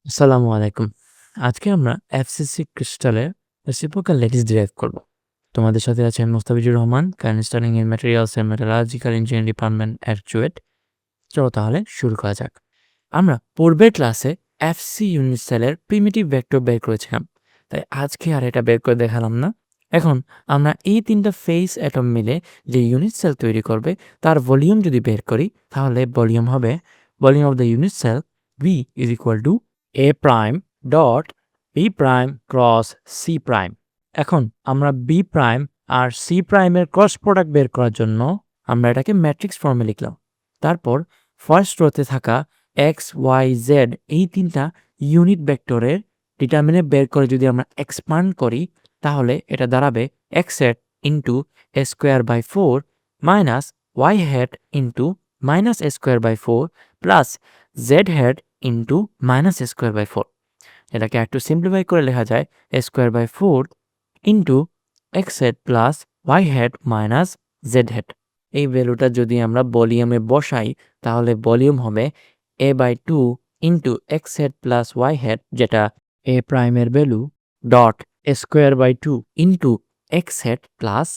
আসসালামু আলাইকুম। আজকে আমরা এফসিসি ক্রিস্টালের রেসিপ্রোকাল ল্যাটিস ডিরাইভ করব। তোমাদের সাথে আছে আমি Mostafizur Rahman, current studying in materials and metallurgical engineering department এর চুয়েট। চলো তাহলে শুরু করা যাক। আমরা পূর্বের ক্লাসে এফসি ইউনিট সেলের প্রিমিটিভ ভেক্টর বের করেছিলাম, তাই আজকে আর এটা বের করে দেখালাম না। এখন আমরা এই তিনটা ফেস অ্যাটম মিলে যে ইউনিট সেল তৈরি করবে তার ভলিউম যদি বের করি, তাহলে ভলিউম হবে volume of the unit cell V is equal to A prime dot B prime cross C prime. এখন আমরা বি প্রাইম আর সি প্রাইমের ক্রস প্রোডাক্ট বের করার জন্য আমরা এটাকে ম্যাট্রিক্স ফর্মে লিখলাম। তারপর ফার্স্ট রোতে থাকা এক্স ওয়াই জেড এই তিনটা ইউনিট ভেক্টরের ডিটারমিনেন্ট বের করে যদি আমরা এক্সপান্ড করি, তাহলে এটা দাঁড়াবে x head into A square by four minus y head into minus a square by four plus z head into minus a square by four. এটাকে একটু সিম্পলিফাই করে লেখা যায় a square by four into x head plus Y head minus Z head. এই ভ্যালুটা যদি আমরা ভলিউমে বসাই, তাহলে ভলিউম হবে a by two into x head plus Y head, যেটা এ প্রাইমের value, dot a square by two into x head plus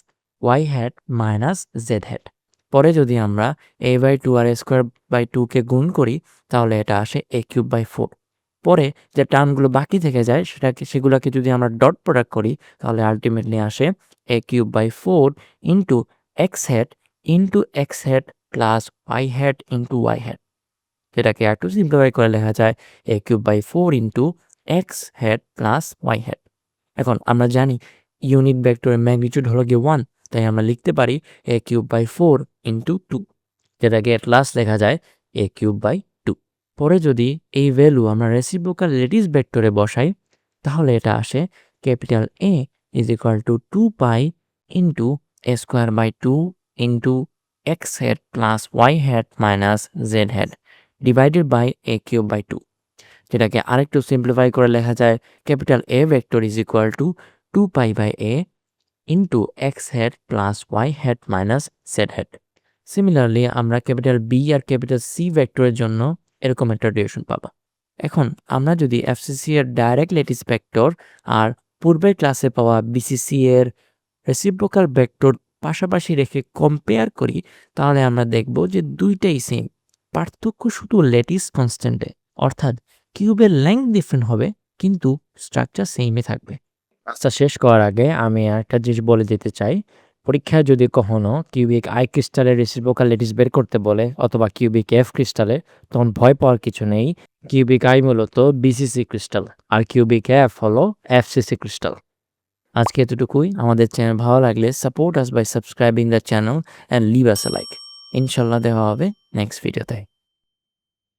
Y head minus Z head. পরে যদি আমরা এ বাই টু আর এ স্কোয়ার বাই টুকে গুণ করি, তাহলে এটা আসে এ কিউব বাই ফোর। পরে যে টার্মগুলো বাকি থেকে যায় সেগুলোকে যদি আমরা ডট প্রোডাক্ট করি, তাহলে আলটিমেটলি আসে a cube by four into x head into x head plus Y head into y head, যেটাকে একটু সিম্পলিফাই করে লেখা যায় a cube by four into x head plus Y head. এখন আমরা জানি ইউনিট ভেক্টরের ম্যাগনিটিউড হলো গিয়ে 1, তাই আমরা লিখতে পারি a cube by four into two, যেটাকে এট লাস্ট লেখা যায় এ কিউব বাই টু। পরে যদি এই ভ্যালু আমরা রেসিপ্রোকাল ল্যাটিস ভেক্টরে বসাই, তাহলে এটা আসে capital A is equal to two pi into A square by two into x head plus Y head minus Z head divided by A cube by two, যেটাকে আরেকটু সিম্পলিফাই করে লেখা যায় capital A vector is equal to two pi by A into x head plus Y head minus Z head. Similarly আমরা capital B আর capital C ভেক্টরের জন্য এরকম একটা রিলেশন পাবো। এখন আমরা যদি এফসিসি এর ডাইরেক্ট ল্যাটিস ভেক্টর আর পূর্বের ক্লাসে পাওয়া বিসিসি এর রেসিপ্রোকাল ভেক্টর পাশাপাশি রেখে কম্পেয়ার করি, তাহলে আমরা দেখব যে দুইটাই সেম, পার্থক্য শুধু ল্যাটিস কনস্ট্যান্টে, অর্থাৎ কিউবের লেংথ ডিফারেন্ট হবে কিন্তু স্ট্রাকচার সেমই থাকবে। ক্লাসটা শেষ করার আগে আমি একটা জিনিস বলে দিতে চাই, পরীক্ষায় যদি কখনো কিউবিক আই ক্রিস্টালের রেসিপ্রোকাল ল্যাটিস বের করতে বলে অথবা কিউবিক এফ ক্রিস্টালে, তখন ভয় পাওয়ার কিছু নেই। কিউবিক আই মূলত বিসিসি ক্রিস্টাল আর কিউবিক এফ হলো এফসিসি ক্রিস্টাল। আজকে এতটুকুই। আমাদের চ্যানেল ভালো লাগলে support us by subscribing the channel and leave us a like. ইনশাল্লাহ দেখা হবে নেক্সট ভিডিওতে।